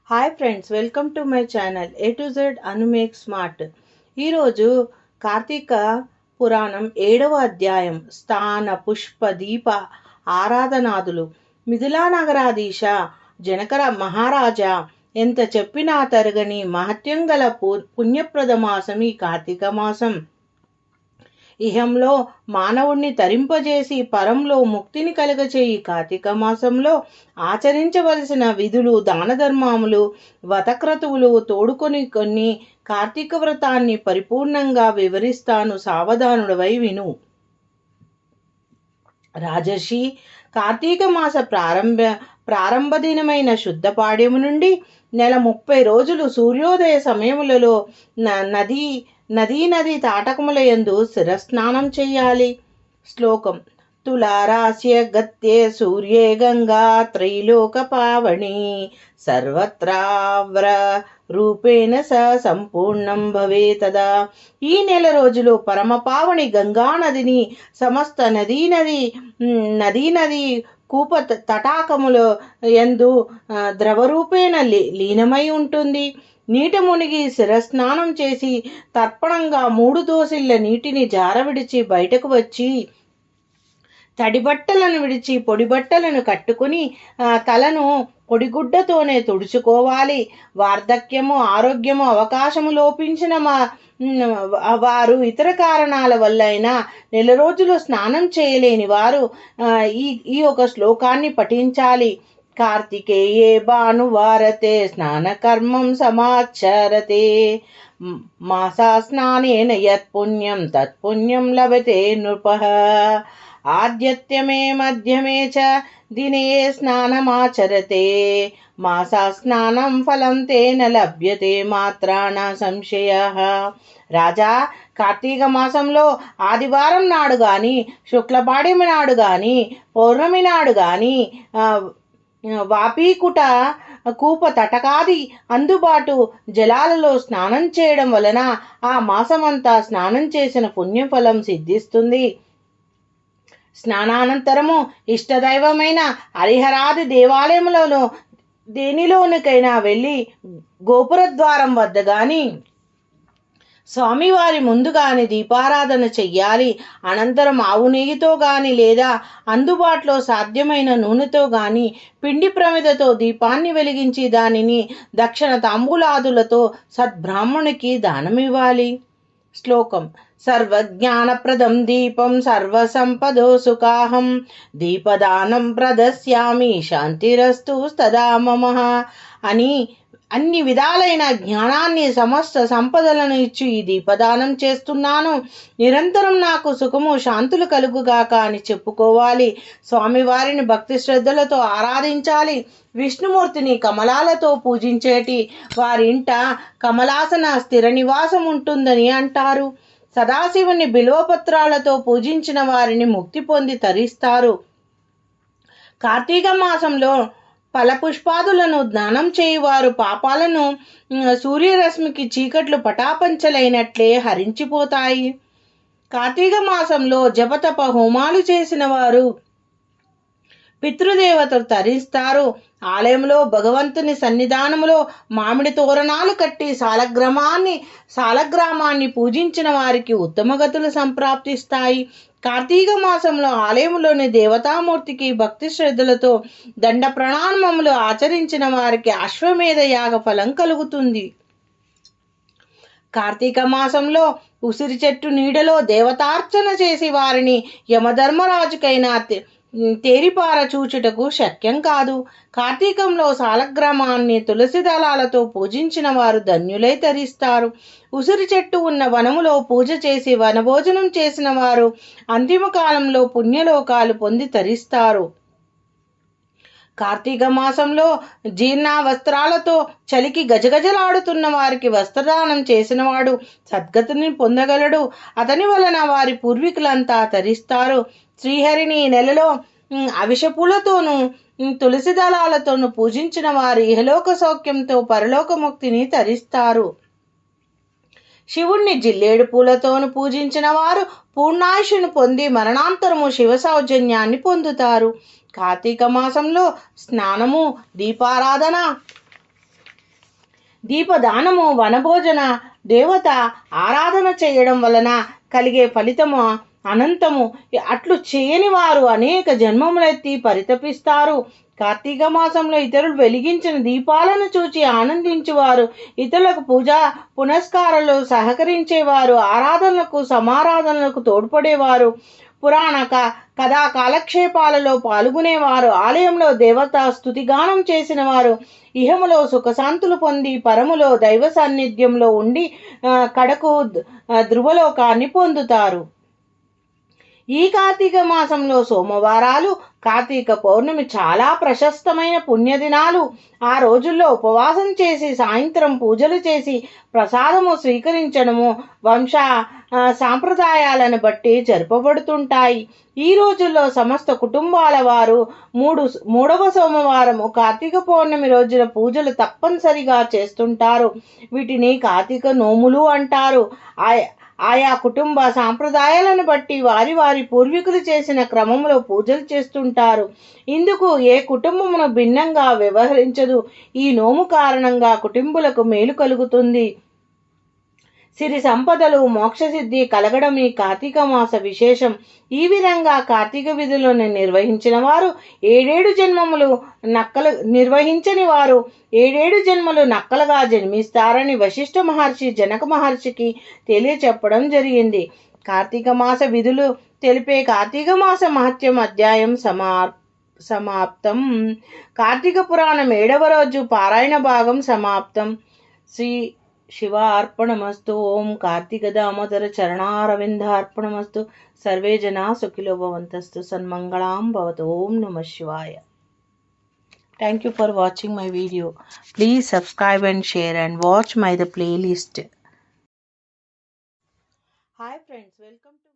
Hi friends, welcome to my channel A to Z Anu make smart. ఈరోజు కార్తీక పురాణం 7వ అధ్యాయం స్థాన పుష్ప దీప ఆరాధనాదులు. మిథిలా నగరాధీశ జనకర మహారాజా, ఎంత చెప్పినా తరగని మహత్యం గల పుణ్యప్రద మాసం ఈ కార్తీక మాసం. ఇహంలో మానవుణ్ణి తరింపజేసి పరంలో ముక్తిని కలుగచేయి కార్తీక మాసంలో ఆచరించవలసిన విధులు, దాన ధర్మములు, వ్రతక్రతువులు తోడుకొని కొన్ని కార్తీక వ్రతాన్ని పరిపూర్ణంగా వివరిస్తాను, సావధానుడవై విను. రాజర్షి, కార్తీక మాస ప్రారంభ దినమైన శుద్ధ పాడ్యము నుండి నెల 30 రోజులు సూర్యోదయ సమయములలో నదీ తాటకములయందు శిరస్నానం చెయ్యాలి. శ్లోకం. తులారాస్య గత్యే సూర్యే గంగా త్రైలోక పావణి సర్వత్రావ్ర రూపేణ సంపూర్ణం భవే తదా. ఈ నెల రోజులు పరమపావని గంగా నదిని సమస్త నదీ కూప తటాకముల యందు ద్రవరూపేణ లీనమై ఉంటుంది. నీట మునిగి శిరస్నానం చేసి తర్పణంగా 3 దోసిళ్ల నీటిని జారవిడిచి బయటకు వచ్చి తడిబట్టలను విడిచి పొడిబట్టలను కట్టుకుని తలను పొడిగుడ్డతోనే తుడుచుకోవాలి. వార్ధక్యము, ఆరోగ్యము, అవకాశము లోపించిన వారు ఇతర కారణాల వల్లైనా నెల రోజులు స్నానం చేయలేని వారు ఈ ఒక శ్లోకాన్ని పఠించాలి. కార్తికేయే భానువారతే స్నానకర్మం సమాచరతే మాసా స్నానేన యత్పుణ్యం తత్పుణ్యం లభతే నృపః. ఆద్యత్యమే మధ్యమే చ దినే స్నానమాచరతే మాసా స్నానం ఫలం తేన లభ్యతే మాత్రాణ సంశయః. రాజా, కార్తీక మాసంలో ఆదివారం నాడు గాని, శుక్లపాడ్యమి నాడు గాని, పౌర్ణమి నాడు గాని వాపీకుట కూప తటకాది అందుబాటు జలాలలో స్నానం చేయడం వలన ఆ మాసమంతా స్నానం చేసిన పుణ్యఫలం సిద్ధిస్తుంది. స్నానానంతరము ఇష్టదైవమైన హరిహరాది దేవాలయములలో దేనిలోనికైనా వెళ్ళి గోపురద్వారం వద్ద గాని, స్వామివారి ముందు గాని దీపారాధన చెయ్యాలి. అనంతరం ఆవు నెయ్యితో గాని లేదా అందుబాటులో సాధ్యమైన నూనెతో గాని పిండి ప్రమిదతో దీపాన్ని వెలిగించి దానిని దక్షిణ తాంబూలాదులతో సద్బ్రాహ్మణునికి దానమివ్వాలి. శ్లోకం. సర్వజ్ఞానప్రదం దీపం సర్వసంపదో సుఖాహం దీపదానం ప్రదస్యామి శాంతిరస్తు తదా మమ అని అన్ని విధాలైన జ్ఞానాన్ని, సమస్త సంపదలను ఇచ్చి ఈ దీపదానం చేస్తున్నాను. నిరంతరం నాకు సుఖము, శాంతులు కలుగుగాక అని చెప్పుకోవాలి. స్వామివారిని భక్తి శ్రద్ధలతో ఆరాధించాలి. విష్ణుమూర్తిని కమలాలతో పూజించేటి వారింట కమలాసన స్థిర నివాసం ఉంటుందని అంటారు. సదాశివుని బిల్వపత్రాలతో పూజించిన వారిని ముక్తి పొంది తరిస్తారు. కార్తీక మాసంలో ఫలపుష్పాదులను దానం చేయువారు పాపాలను సూర్యరశ్మికి చీకట్లు పటాపంచలైనట్లే హరించిపోతాయి. కార్తీక మాసంలో జపతప హోమాలు చేసిన వారు పితృదేవతలు తరిస్తారు. ఆలయంలో భగవంతుని సన్నిధానములో మామిడి తోరణాలు కట్టి సాలగ్రామాన్ని పూజించిన వారికి ఉత్తమ గతులు సంప్రాప్తిస్తాయి. కార్తీక మాసంలో ఆలయంలోని దేవతామూర్తికి భక్తి శ్రద్ధలతో దండ ప్రణామములు ఆచరించిన వారికి అశ్వమేధ యాగ ఫలం కలుగుతుంది. కార్తీక మాసంలో ఉసిరి చెట్టు నీడలో దేవతార్చన చేసి వారిని యమధర్మరాజుకైనా తేరిపార చూచుటకు శక్యం కాదు. కార్తీకంలో సాలగ్రామాన్ని తులసి దళాలతో పూజించిన వారు ధన్యులై తరిస్తారు. ఉసిరి చెట్టు ఉన్న వనములో పూజ చేసి వనభోజనం చేసిన వారు అంతిమ కాలంలో పుణ్యలోకాలు పొంది తరిస్తారు. కార్తీక మాసంలో జీర్ణ వస్త్రాలతో చలికి గజగజలాడుతున్న వారికి వస్త్రదానం చేసినవాడు సద్గతిని పొందగలడు. అతని వలన వారి పూర్వీకులంతా తరిస్తారు. శ్రీహరిని నెలలో అవిషపూలతోనూ తులసి దళాలతోనూ పూజించిన వారు ఇహలోక సౌఖ్యంతో పరలోకముక్తిని తరిస్తారు. శివుణ్ణి జిల్లేడు పూలతోను పూజించిన వారు పూర్ణాయుషును పొంది మరణాంతరము శివ సౌజన్యాన్ని పొందుతారు. కార్తీక మాసంలో స్నానము, దీపారాధన దీపదానము, వనభోజన, దేవత ఆరాధన చేయడం వలన కలిగే ఫలితము అనంతము. అట్లు చేయని వారు అనేక జన్మములెత్తి పరితపిస్తారు. కార్తీక మాసంలో ఇతరులు వెలిగించిన దీపాలను చూచి ఆనందించేవారు, ఇతరులకు పూజ పునస్కారాలు సహకరించేవారు, ఆరాధనలకు సమారాధనలకు తోడ్పడేవారు, పురాణ కథా కాలక్షేపాలలో పాల్గొనేవారు, ఆలయంలో దేవతా స్తుతిగానం చేసిన వారు ఇహములో సుఖశాంతులు పొంది పరములో దైవ సాన్నిధ్యంలో ఉండి కడకు ధ్రువలోకాన్ని పొందుతారు. ఈ కార్తీక మాసంలో సోమవారాలు, కార్తీక పౌర్ణమి చాలా ప్రశస్తమైన పుణ్యదినాలు. ఆ రోజుల్లో ఉపవాసం చేసి సాయంత్రం పూజలు చేసి ప్రసాదము స్వీకరించడము వంశ సాంప్రదాయాలను బట్టి జరపబడుతుంటాయి. ఈ రోజుల్లో సమస్త కుటుంబాల వారు మూడవ సోమవారము కార్తీక పౌర్ణమి రోజున పూజలు తప్పనిసరిగా చేస్తుంటారు. వీటిని కార్తీక నోములు అంటారు. ఆయా కుటుంబ సాంప్రదాయాలను బట్టి వారి వారి పూర్వీకులు చేసిన క్రమంలో పూజలు చేస్తుంటారు. ఇందుకు ఏ కుటుంబమును భిన్నంగా వ్యవహరించదు. ఈ నోము కారణంగా కుటుంబాలకు మేలు కలుగుతుంది. సిరి సంపదలు, మోక్షసిద్ధి కలగడం ఈ కార్తీక మాస విశేషం. ఈ విధంగా కార్తీక విధులను నిర్వహించిన వారు ఏడేడు జన్మములు నిర్వహించని వారు 7 జన్మలు నక్కలుగా జన్మిస్తారని వశిష్ఠ మహర్షి జనక మహర్షికి తెలియచెప్పడం జరిగింది. కార్తీక మాస విధులు తెలిపే కార్తీక మాస మహత్యం అధ్యాయం సమాప్తం. కార్తీక పురాణం 7వ రోజు పారాయణ భాగం సమాప్తం. శ్రీ శివార్పణమస్తు. ఓం కార్తీక దామోదర చరణారవిందార్పణమస్తు. సర్వే జనా సుఖినో భవంతు. సన్మంగళాం భవతు. ఓం నమః శివాయ. Thank you for watching my video. Please subscribe and share and watch the playlist. Hi friends, welcome to